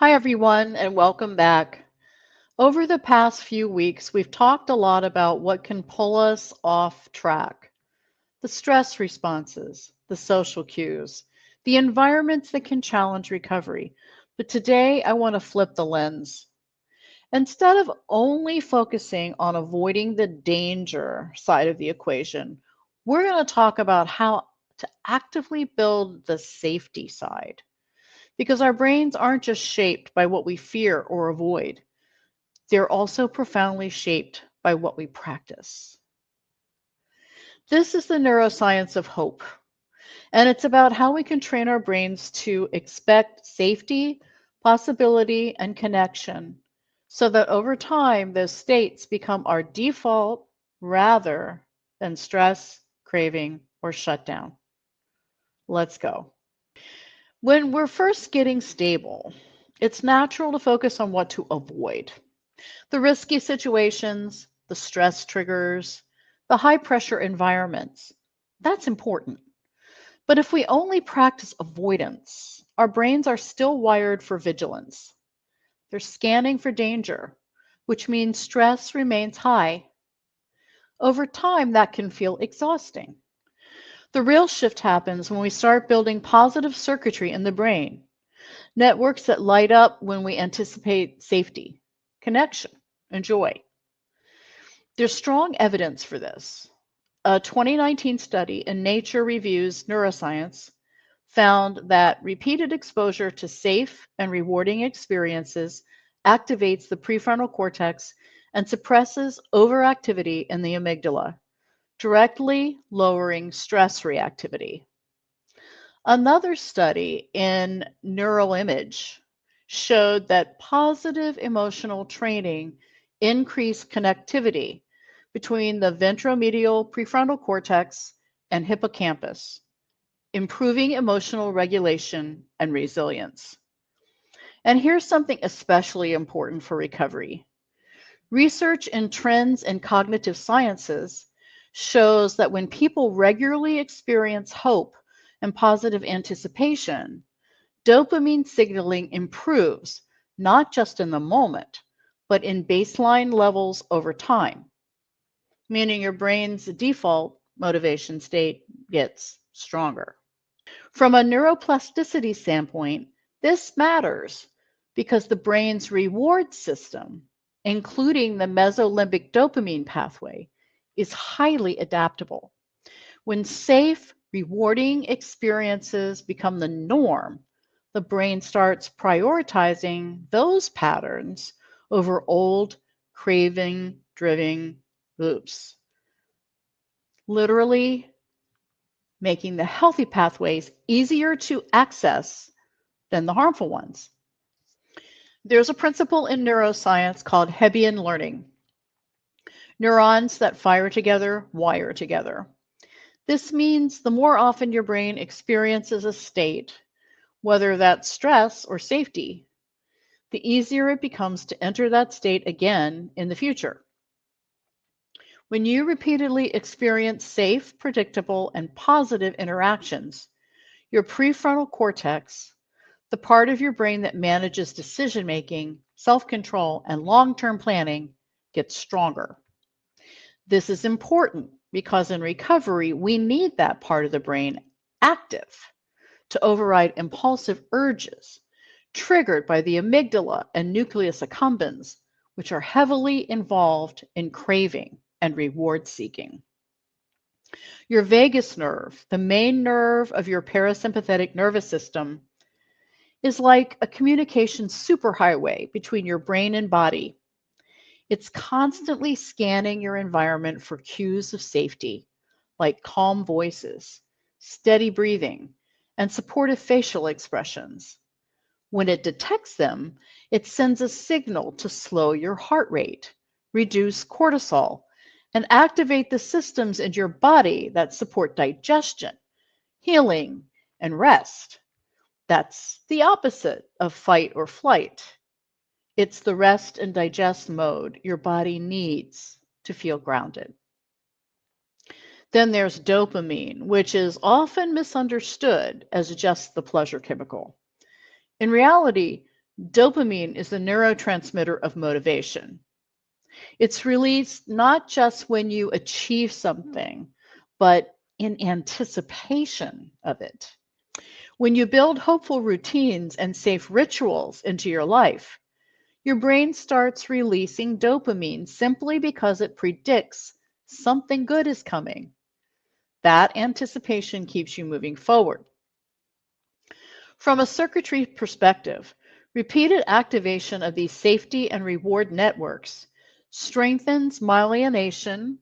Hi, everyone, and welcome back. Over the past few weeks, we've talked a lot about what can pull us off track: the stress responses, the social cues, the environments that can challenge recovery. But today, I want to flip the lens. Instead of only focusing on avoiding the danger side of the equation, we're going to talk about how to actively build the safety side. Because our brains aren't just shaped by what we fear or avoid, they're also profoundly shaped by what we practice. This is the neuroscience of hope, and it's about how we can train our brains to expect safety, possibility, and connection so that over time those states become our default rather than stress, craving, or shutdown. Let's go. When we're first getting stable, it's natural to focus on what to avoid: the risky situations, the stress triggers, the high pressure environments. That's important. But if we only practice avoidance, our brains are still wired for vigilance. They're scanning for danger, which means stress remains high. Over time, that can feel exhausting. The real shift happens when we start building positive circuitry in the brain, networks that light up when we anticipate safety, connection, and joy. There's strong evidence for this. A 2019 study in Nature Reviews Neuroscience found that repeated exposure to safe and rewarding experiences activates the prefrontal cortex and suppresses overactivity in the amygdala, directly lowering stress reactivity. Another study in Neuroimage showed that positive emotional training increased connectivity between the ventromedial prefrontal cortex and hippocampus, improving emotional regulation and resilience. And here's something especially important for recovery. Research in trends in cognitive sciences shows that when people regularly experience hope and positive anticipation, dopamine signaling improves, not just in the moment, but in baseline levels over time, meaning your brain's default motivation state gets stronger. From a neuroplasticity standpoint, this matters because the brain's reward system, including the mesolimbic dopamine pathway, is highly adaptable. When safe, rewarding experiences become the norm, the brain starts prioritizing those patterns over old, craving driven loops, literally making the healthy pathways easier to access than the harmful ones. There's a principle in neuroscience called Hebbian learning. Neurons that fire together wire together. This means the more often your brain experiences a state, whether that's stress or safety, the easier it becomes to enter that state again in the future. When you repeatedly experience safe, predictable, and positive interactions, your prefrontal cortex, the part of your brain that manages decision making, self control, and long term planning, gets stronger. This is important because in recovery, we need that part of the brain active to override impulsive urges triggered by the amygdala and nucleus accumbens, which are heavily involved in craving and reward seeking. Your vagus nerve, the main nerve of your parasympathetic nervous system, is like a communication superhighway between your brain and body. It's constantly scanning your environment for cues of safety, like calm voices, steady breathing, and supportive facial expressions. When it detects them, it sends a signal to slow your heart rate, reduce cortisol, and activate the systems in your body that support digestion, healing, and rest. That's the opposite of fight or flight. It's the rest and digest mode your body needs to feel grounded. Then there's dopamine, which is often misunderstood as just the pleasure chemical. In reality, Dopamine is the neurotransmitter of motivation. It's released not just when you achieve something, but in anticipation of it. When you build hopeful routines and safe rituals into your life, your brain starts releasing dopamine simply because it predicts something good is coming. That anticipation keeps you moving forward. From a circuitry perspective, repeated activation of these safety and reward networks strengthens myelination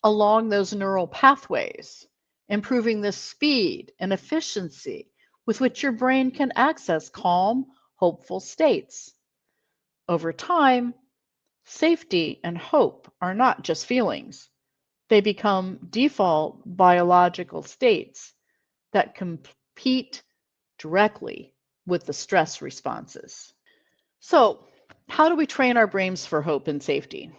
along those neural pathways, improving the speed and efficiency with which your brain can access calm, hopeful states. Over time, safety and hope are not just feelings. They become default biological states that compete directly with the stress responses. So, how do we train our brains for hope and safety?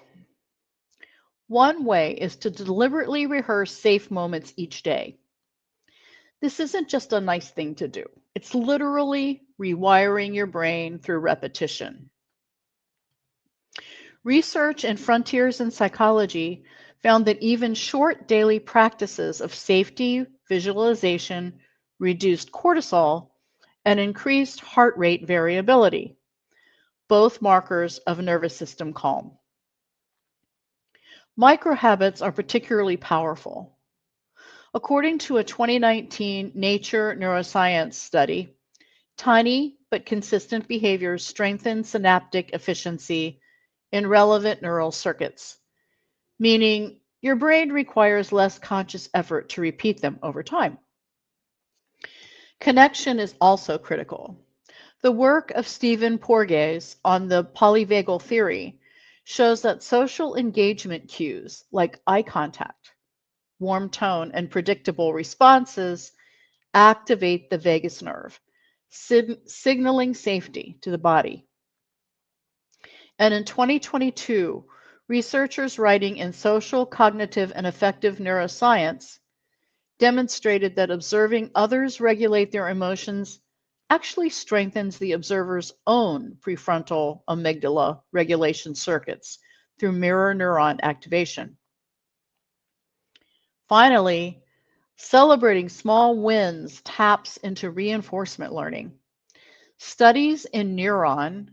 One way is to deliberately rehearse safe moments each day. This isn't just a nice thing to do. It's literally rewiring your brain through repetition. Research and frontiers in psychology found that even short daily practices of safety visualization reduced cortisol and increased heart rate variability, both markers of nervous system calm. Microhabits are particularly powerful. According to a 2019 Nature Neuroscience study, tiny but consistent behaviors strengthen synaptic efficiency in relevant neural circuits, meaning your brain requires less conscious effort to repeat them over time. Connection is also critical. The work of Stephen Porges on the polyvagal theory shows that social engagement cues like eye contact, warm tone, and predictable responses activate the vagus nerve, signaling safety to the body. And in 2022, researchers writing in Social, Cognitive, and Affective Neuroscience demonstrated that observing others regulate their emotions actually strengthens the observer's own prefrontal amygdala regulation circuits through mirror neuron activation. Finally, celebrating small wins taps into reinforcement learning. Studies in neuron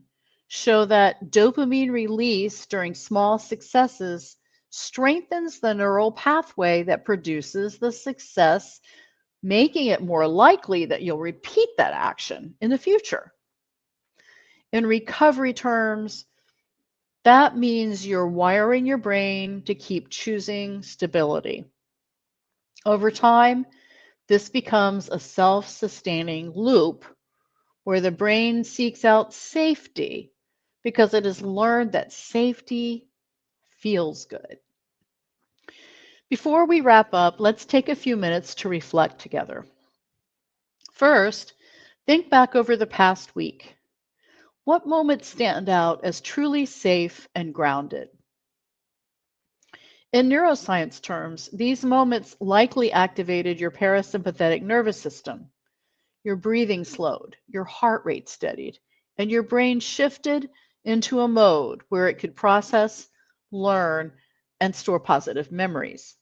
show that dopamine release during small successes strengthens the neural pathway that produces the success, making it more likely that you'll repeat that action in the future. In recovery terms, that means you're wiring your brain to keep choosing stability. Over time, this becomes a self-sustaining loop where the brain seeks out safety because it has learned that safety feels good. Before we wrap up, let's take a few minutes to reflect together. First, think back over the past week. What moments stand out as truly safe and grounded? In neuroscience terms, these moments likely activated your parasympathetic nervous system. Your breathing slowed, your heart rate steadied, and your brain shifted into a mode where it could process, learn, and store positive memories.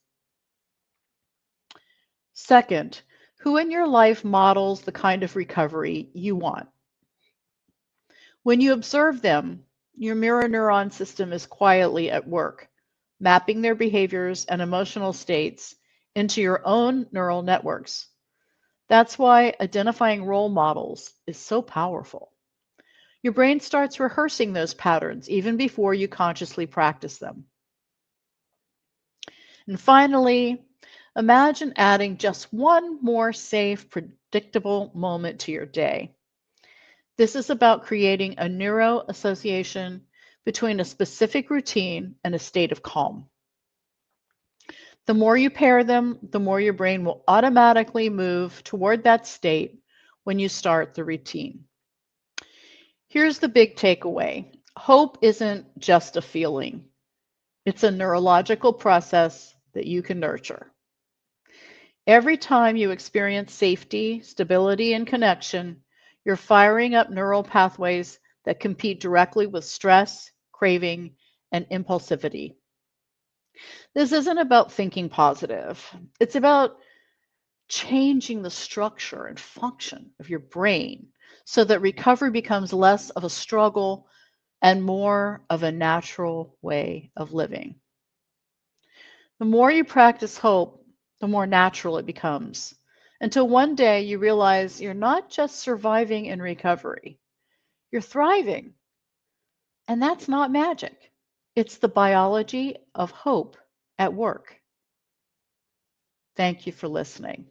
Second, who in your life models the kind of recovery you want? When you observe them, your mirror neuron system is quietly at work, mapping their behaviors and emotional states into your own neural networks. That's why identifying role models is so powerful. Your brain starts rehearsing those patterns even before you consciously practice them. And finally, imagine adding just one more safe, predictable moment to your day. This is about creating a neuro association between a specific routine and a state of calm. The more you pair them, the more your brain will automatically move toward that state when you start the routine. Here's the big takeaway. Hope isn't just a feeling. It's a neurological process that you can nurture. Every time you experience safety, stability, and connection, you're firing up neural pathways that compete directly with stress, craving, and impulsivity. This isn't about thinking positive. It's about changing the structure and function of your brain so that recovery becomes less of a struggle and more of a natural way of living. The more you practice hope, the more natural it becomes, until one day you realize you're not just surviving in recovery, you're thriving. And that's not magic, it's the biology of hope at work. Thank you for listening.